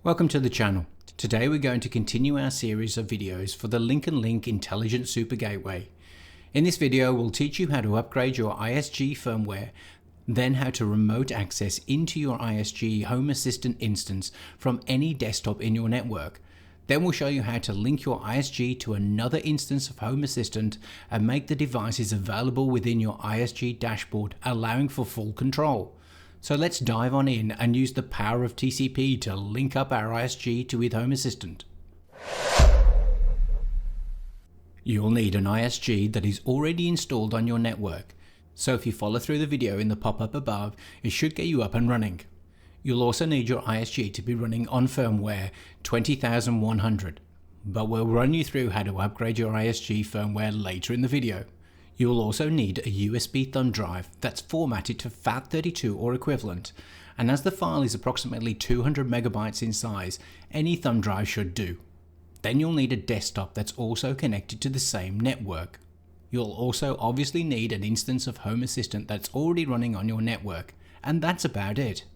Welcome to the channel. Today we're going to continue our series of videos for the Link & Link Intelligent Super Gateway. In this video we'll teach you how to upgrade your iSG firmware, then how to remote access into your iSG Home Assistant instance from any desktop in your network. Then we'll show you how to link your iSG to another instance of Home Assistant and make the devices available within your iSG dashboard, allowing for full control. So let's dive on in and use the power of TCP to link up our iSG with Home Assistant. You'll need an iSG that is already installed on your network. So if you follow through the video in the pop-up above, it should get you up and running. You'll also need your iSG to be running on firmware 20100, but we'll run you through how to upgrade your iSG firmware later in the video. You will also need a USB thumb drive that's formatted to FAT32 or equivalent, and as the file is approximately 200 megabytes in size, any thumb drive should do. Then you'll need a desktop that's also connected to the same network. You'll also obviously need an instance of Home Assistant that's already running on your network, and that's about it.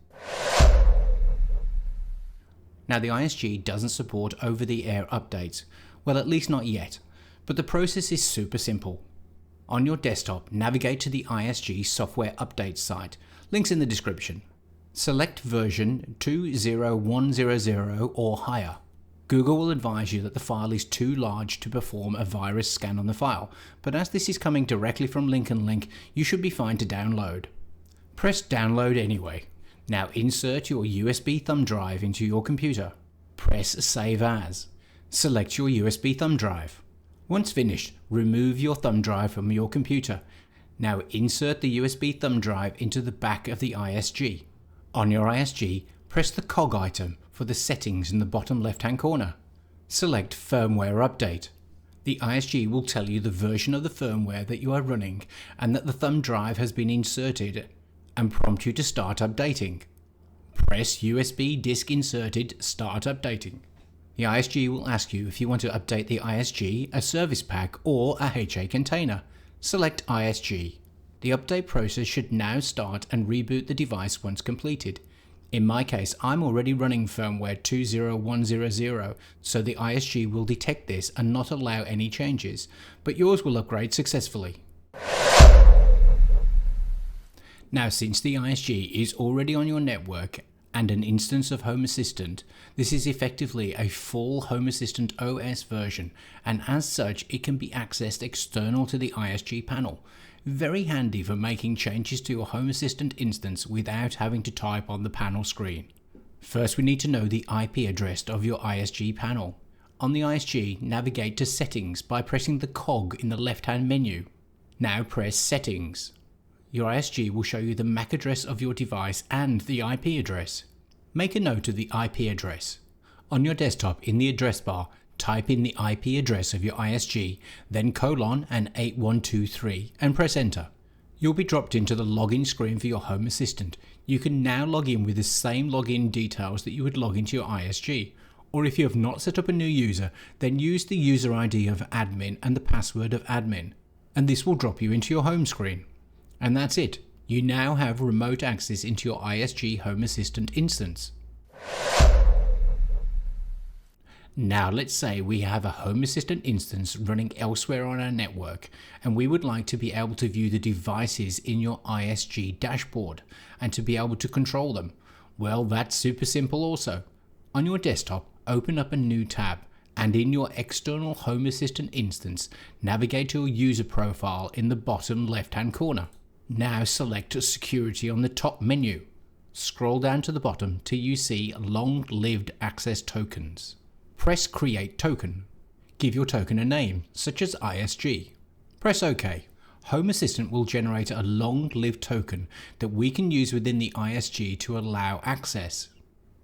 Now the iSG doesn't support over-the-air updates, well at least not yet, but the process is super simple. On your desktop, navigate to the iSG software update site, links in the description. Select version 20100 or higher. Google will advise you that the file is too large to perform a virus scan on the file, but as this is coming directly from Link & Link, you should be fine to download. Press download anyway. Now insert your USB thumb drive into your computer. Press save as. Select your USB thumb drive. Once finished, remove your thumb drive from your computer. Now insert the USB thumb drive into the back of the iSG. On your iSG, press the cog item for the settings in the bottom left-hand corner. Select Firmware Update. The iSG will tell you the version of the firmware that you are running and that the thumb drive has been inserted and prompt you to start updating. Press USB disk inserted, start updating. The iSG will ask you if you want to update the iSG, a service pack or a HA container. Select iSG. The update process should now start and reboot the device once completed. In my case, I'm already running firmware 20100, so the iSG will detect this and not allow any changes, but yours will upgrade successfully. Now since the iSG is already on your network and an instance of Home Assistant, this is effectively a full Home Assistant OS version, and as such it can be accessed external to the iSG panel. Very handy for making changes to your Home Assistant instance without having to type on the panel screen. First we need to know the IP address of your iSG panel. On the iSG, navigate to Settings by pressing the cog in the left-hand menu. Now press Settings. Your iSG will show you the MAC address of your device and the IP address. Make a note of the IP address. On your desktop, in the address bar, type in the IP address of your iSG, then colon and 8123 and press enter. You'll be dropped into the login screen for your Home Assistant. You can now log in with the same login details that you would log into your iSG. Or if you have not set up a new user, then use the user ID of admin and the password of admin, and this will drop you into your home screen. And that's it. You now have remote access into your iSG Home Assistant instance. Now let's say we have a Home Assistant instance running elsewhere on our network, and we would like to be able to view the devices in your iSG dashboard and to be able to control them. Well, that's super simple also. On your desktop, open up a new tab, and in your external Home Assistant instance, navigate to your user profile in the bottom left-hand corner. Now select Security on the top menu. Scroll down to the bottom till you see Long-Lived Access Tokens. Press Create Token. Give your token a name, such as iSG. Press OK. Home Assistant will generate a long-lived token that we can use within the iSG to allow access.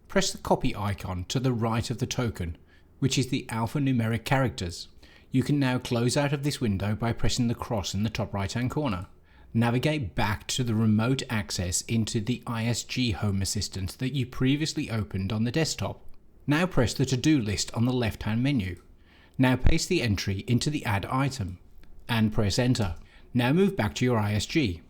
Press the copy icon to the right of the token, which is the alphanumeric characters. You can now close out of this window by pressing the cross in the top right-hand corner. Navigate back to the remote access into the iSG Home Assistant that you previously opened on the desktop. Now press the to-do list on the left-hand menu. Now paste the entry into the add item and press enter. Now move back to your iSG.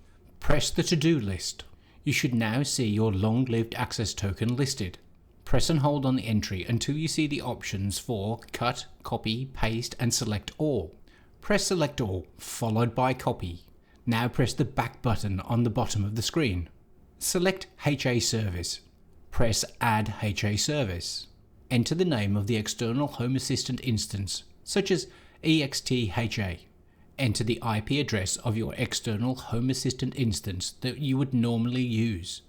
Press the to-do list. You should now see your long-lived access token listed. Press and hold on the entry until you see the options for Cut, Copy, Paste and Select All. Press Select All, followed by Copy. Now press the back button on the bottom of the screen. Select HA Service. Press Add HA Service. Enter the name of the external Home Assistant instance, such as EXTHA. Enter the IP address of your external Home Assistant instance that you would normally use.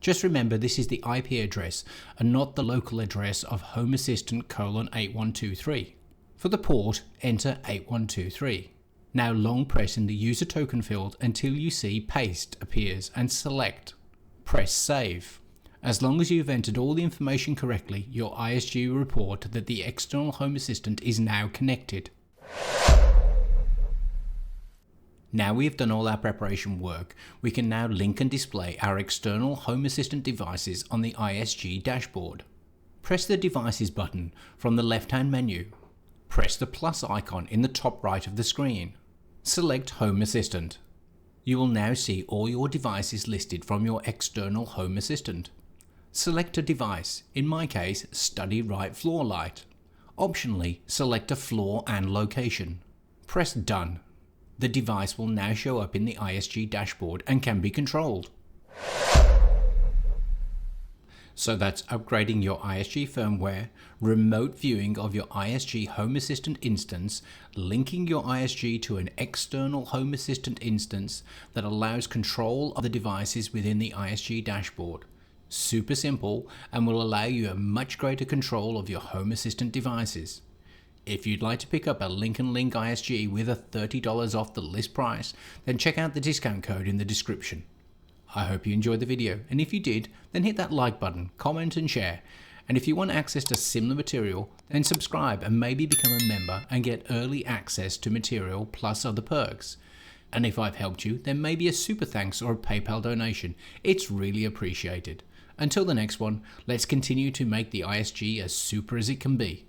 Just remember this is the IP address and not the local address of Home Assistant :8123. For the port, enter 8123. Now long press in the user token field until you see Paste appears and select. Press Save. As long as you've entered all the information correctly, your iSG will report that the external Home Assistant is now connected. Now we have done all our preparation work, we can now link and display our external Home Assistant devices on the iSG dashboard. Press the Devices button from the left-hand menu. Press the plus icon in the top right of the screen. Select Home Assistant. You will now see all your devices listed from your external Home Assistant. Select a device, in my case Study Right Floor Light. Optionally, select a floor and location. Press Done. The device will now show up in the iSG dashboard and can be controlled. So that's upgrading your iSG firmware, remote viewing of your iSG Home Assistant instance, linking your iSG to an external Home Assistant instance that allows control of the devices within the iSG dashboard. Super simple and will allow you a much greater control of your Home Assistant devices. If you'd like to pick up a Link & Link iSG with a $30 off the list price, then check out the discount code in the description. I hope you enjoyed the video, and if you did, then hit that like button, comment and share. And if you want access to similar material, then subscribe and maybe become a member and get early access to material plus other perks. And if I've helped you, then maybe a super thanks or a PayPal donation. It's really appreciated. Until the next one, let's continue to make the iSG as super as it can be.